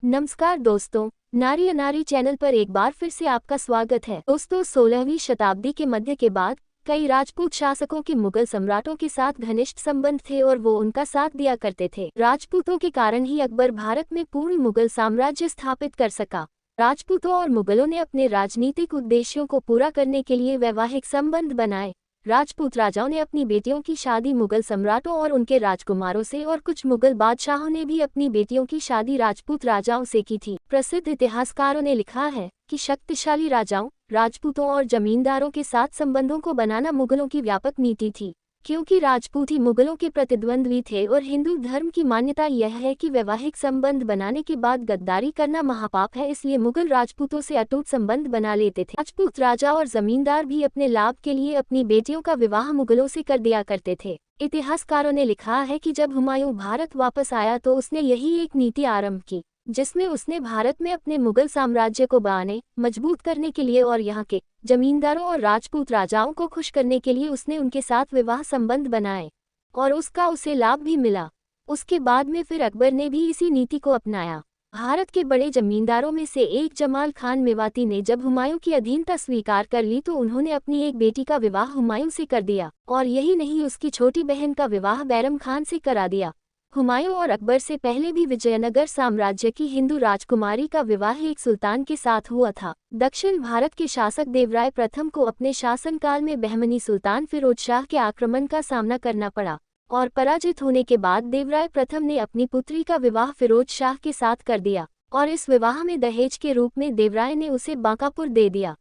नमस्कार दोस्तों, नारी अनारी चैनल पर एक बार फिर से आपका स्वागत है। दोस्तों, 16वीं शताब्दी के मध्य के बाद कई राजपूत शासकों के मुगल सम्राटों के साथ घनिष्ठ संबंध थे और वो उनका साथ दिया करते थे। राजपूतों के कारण ही अकबर भारत में पूर्ण मुगल साम्राज्य स्थापित कर सका। राजपूतों और मुगलों ने अपने राजनीतिक उद्देश्यों को पूरा करने के लिए वैवाहिक संबंध बनाए। राजपूत राजाओं ने अपनी बेटियों की शादी मुगल सम्राटों और उनके राजकुमारों से और कुछ मुगल बादशाहों ने भी अपनी बेटियों की शादी राजपूत राजाओं से की थी। प्रसिद्ध इतिहासकारों ने लिखा है कि शक्तिशाली राजाओं, राजपूतों और जमींदारों के साथ संबंधों को बनाना मुगलों की व्यापक नीति थी। क्योंकि राजपूत ही मुगलों के प्रतिद्वंद्वी थे और हिंदू धर्म की मान्यता यह है कि वैवाहिक संबंध बनाने के बाद गद्दारी करना महापाप है, इसलिए मुगल राजपूतों से अटूट संबंध बना लेते थे। राजपूत राजा और जमींदार भी अपने लाभ के लिए अपनी बेटियों का विवाह मुगलों से कर दिया करते थे। इतिहासकारों ने लिखा है कि जब हुमायूं भारत वापस आया तो उसने यही एक नीति आरंभ की, जिसमें उसने भारत में अपने मुगल साम्राज्य को बढ़ाने, मजबूत करने के लिए और यहाँ के जमींदारों और राजपूत राजाओं को खुश करने के लिए उसने उनके साथ विवाह संबंध बनाए और उसका उसे लाभ भी मिला। उसके बाद में फिर अकबर ने भी इसी नीति को अपनाया। भारत के बड़े जमींदारों में से एक जमाल खान मेवाती ने जब हुमायूं की अधीनता स्वीकार कर ली तो उन्होंने अपनी एक बेटी का विवाह हुमायूं से कर दिया और यही नहीं, उसकी छोटी बहन का विवाह बैरम खान से करा दिया। हुमायूं और अकबर से पहले भी विजयनगर साम्राज्य की हिंदू राजकुमारी का विवाह एक सुल्तान के साथ हुआ था। दक्षिण भारत के शासक देवराय प्रथम को अपने शासनकाल में बहमनी सुल्तान फिरोज शाह के आक्रमण का सामना करना पड़ा और पराजित होने के बाद देवराय प्रथम ने अपनी पुत्री का विवाह फिरोज शाह के साथ कर दिया और इस विवाह में दहेज के रूप में देवराय ने उसे बांकापुर दे दिया।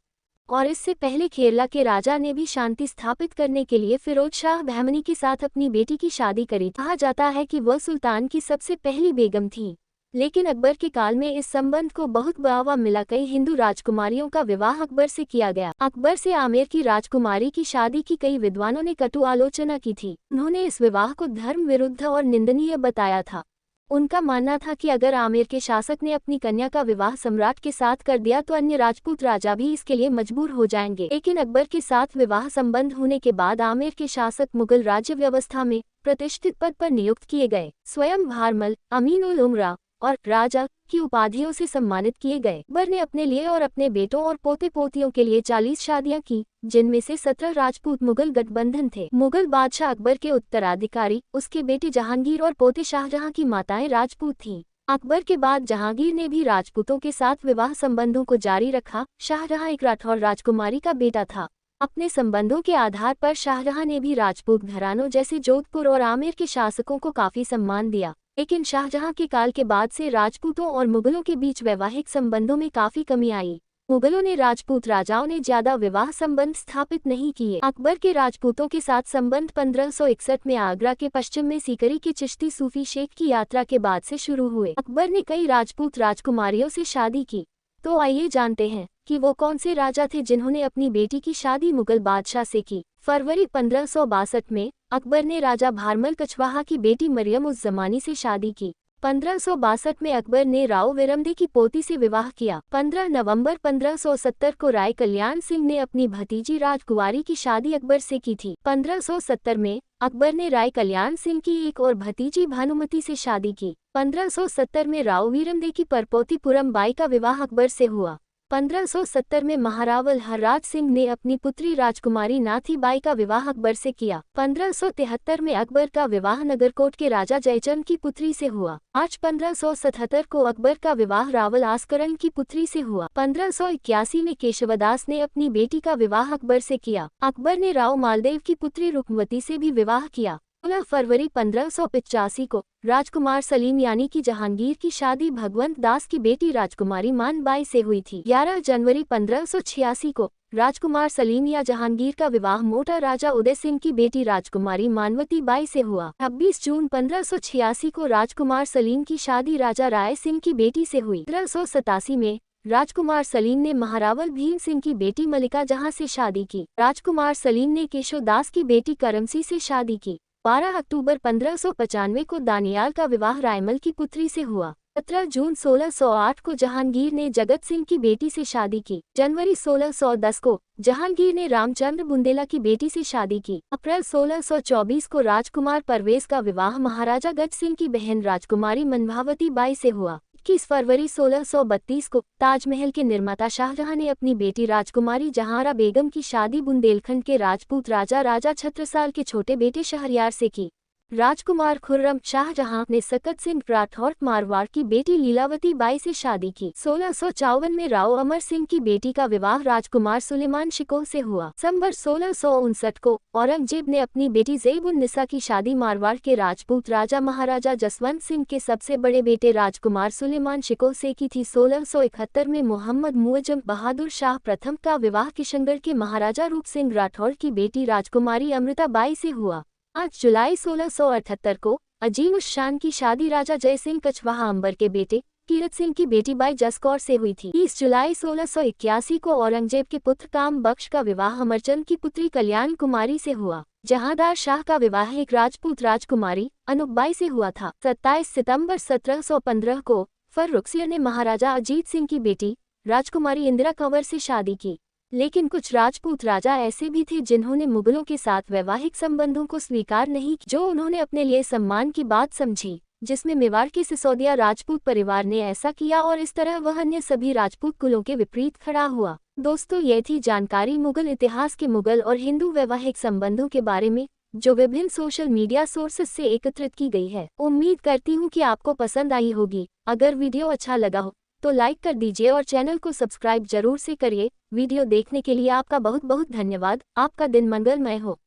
और इससे पहले केरला के राजा ने भी शांति स्थापित करने के लिए फिरोज शाह बहमनी के साथ अपनी बेटी की शादी करी। कहा जाता है कि वह सुल्तान की सबसे पहली बेगम थी, लेकिन अकबर के काल में इस संबंध को बहुत बढ़ावा मिला। कई हिंदू राजकुमारियों का विवाह अकबर से किया गया। अकबर से आमेर की राजकुमारी की शादी की कई विद्वानों ने कटु आलोचना की थी। उन्होंने इस विवाह को धर्म विरुद्ध और निंदनीय बताया था। उनका मानना था कि अगर आमेर के शासक ने अपनी कन्या का विवाह सम्राट के साथ कर दिया तो अन्य राजपूत राजा भी इसके लिए मजबूर हो जाएंगे। लेकिन अकबर के साथ विवाह संबंध होने के बाद आमेर के शासक मुगल राज्य व्यवस्था में प्रतिष्ठित पद पर नियुक्त किए गए। स्वयं भारमल, अमीन उल उमरा और राजा की उपाधियों से सम्मानित किए गए। अकबर ने अपने लिए और अपने बेटों और पोते पोतियों के लिए 40 शादियां की, जिनमें से 17 राजपूत मुगल गठबंधन थे। मुगल बादशाह अकबर के उत्तराधिकारी उसके बेटे जहांगीर और पोते शाहजहां की माताएं राजपूत थीं। अकबर के बाद जहांगीर ने भी राजपूतों के साथ विवाह संबंधों को जारी रखा। शाहजहां एक राठौर राजकुमारी का बेटा था। अपने संबंधों के आधार पर शाहजहां ने भी राजपूत घरानों जैसे जोधपुर और आमेर के शासकों को काफी सम्मान दिया। लेकिन शाहजहां के काल के बाद से राजपूतों और मुगलों के बीच वैवाहिक संबंधों में काफी कमी आई। मुगलों ने राजपूत राजाओं ने ज्यादा विवाह संबंध स्थापित नहीं किए। अकबर के राजपूतों के साथ संबंध 1561 में आगरा के पश्चिम में सीकरी के चिश्ती सूफी शेख की यात्रा के बाद से शुरू हुए। अकबर ने कई राजपूत राजकुमारियों से शादी की। तो आइए जानते हैं कि वो कौन से राजा थे जिन्होंने अपनी बेटी की शादी मुगल बादशाह से की। फरवरी 1562 में अकबर ने राजा भारमल कछवाहा की बेटी मरियम उस जमानी से शादी की। 1562 में अकबर ने राव विरमदे की पोती से विवाह किया। 15 नवंबर 1570 को राय कल्याण सिंह ने अपनी भतीजी राजकुमारी की शादी अकबर से की थी। 1570 में अकबर ने राय कल्याण सिंह की एक और भतीजी भानुमति से शादी की। 1570 में राव विरमदे की परपोती पुरम बाई का विवाह अकबर से हुआ। 1570 में महारावल हरराज सिंह ने अपनी पुत्री राजकुमारी नाथी बाई का विवाह अकबर से किया। 1573 में अकबर का विवाह नगरकोट के राजा जयचंद की पुत्री से हुआ। मार्च 1577 को अकबर का विवाह रावल आस्करण की पुत्री से हुआ। 1581 में केशवदास ने अपनी बेटी का विवाह अकबर से किया। अकबर ने राव मालदेव की पुत्री रुक्मवती से भी विवाह किया। 16 फरवरी 1585 को राजकुमार सलीम यानी कि जहांगीर की शादी भगवंत दास की बेटी राजकुमारी मानबाई से हुई थी। 11 जनवरी 1586 को राजकुमार सलीम या जहांगीर का विवाह मोटा राजा उदय सिंह की बेटी राजकुमारी मानवती बाई से हुआ। 26 जून 1586 को राजकुमार सलीम की शादी राजा राय सिंह की बेटी से हुई। 1587 में राजकुमार सलीम ने महारावल भीम सिंह की बेटी मलिका जहां से शादी की। राजकुमार सलीम ने केशव दास की बेटी करमसी से शादी की। 12 अक्टूबर 1595 को दानियाल का विवाह रायमल की पुत्री से हुआ। 17 जून 1608 को जहांगीर ने जगत सिंह की बेटी से शादी की। जनवरी 1610 को जहांगीर ने रामचंद्र बुंदेला की बेटी से शादी की। अप्रैल 1624 को राजकुमार परवेज का विवाह महाराजा गज सिंह की बहन राजकुमारी मनभावती बाई से हुआ। 21 फरवरी 1632 को ताजमहल के निर्माता शाहजहां ने अपनी बेटी राजकुमारी जहांरा बेगम की शादी बुंदेलखंड के राजपूत राजा छत्रसाल के छोटे बेटे शहरयार से की। राजकुमार खुर्रम शाहजहां ने सकत सिंह राठौर मारवाड़ की बेटी लीलावती बाई से शादी की। 1654 में राव अमर सिंह की बेटी का विवाह राजकुमार सुलेमान शिकोह से हुआ। दिसंबर 1659 को औरंगजेब ने अपनी बेटी ज़ैब-उन-निसा की शादी मारवाड़ के राजपूत राजा महाराजा जसवंत सिंह के सबसे बड़े बेटे राजकुमार सुलेमान शिकोह से की थी। 1671 में मोहम्मद मुअज्जम बहादुर शाह प्रथम का विवाह किशनगढ़ के महाराजा रूप सिंह राठौर की बेटी राजकुमारी अमृता बाई से हुआ। 5 जुलाई 1678 को अजीम उस शान की शादी राजा जय सिंह कछवाहा अंबर के बेटे कीरत सिंह की बेटी बाई जसकौर से हुई थी। 30 जुलाई 1681 को औरंगजेब के पुत्र काम बख्श का विवाह अमरचंद की पुत्री कल्याण कुमारी से हुआ। जहांदार शाह का विवाह एक राजपूत राजकुमारी अनूप बाई से हुआ था। 27 सितंबर 1715 को फर्रुखसियर ने महाराजा अजीत सिंह की बेटी राजकुमारी इंदिरा कंवर से शादी की। लेकिन कुछ राजपूत राजा ऐसे भी थे जिन्होंने मुगलों के साथ वैवाहिक संबंधों को स्वीकार नहीं किया, जो उन्होंने अपने लिए सम्मान की बात समझी, जिसमें मेवाड़ के सिसोदिया राजपूत परिवार ने ऐसा किया और इस तरह वह अन्य सभी राजपूत कुलों के विपरीत खड़ा हुआ। दोस्तों, ये थी जानकारी मुगल इतिहास के मुगल और हिंदू वैवाहिक संबंधों के बारे में, जो विभिन्न सोशल मीडिया सोर्सेस से एकत्रित की गई है। उम्मीद करती हूँ कि आपको पसंद आई होगी। अगर वीडियो अच्छा लगा हो तो लाइक कर दीजिए और चैनल को सब्सक्राइब जरूर से करिए। वीडियो देखने के लिए आपका बहुत बहुत धन्यवाद। आपका दिन मंगलमय हो।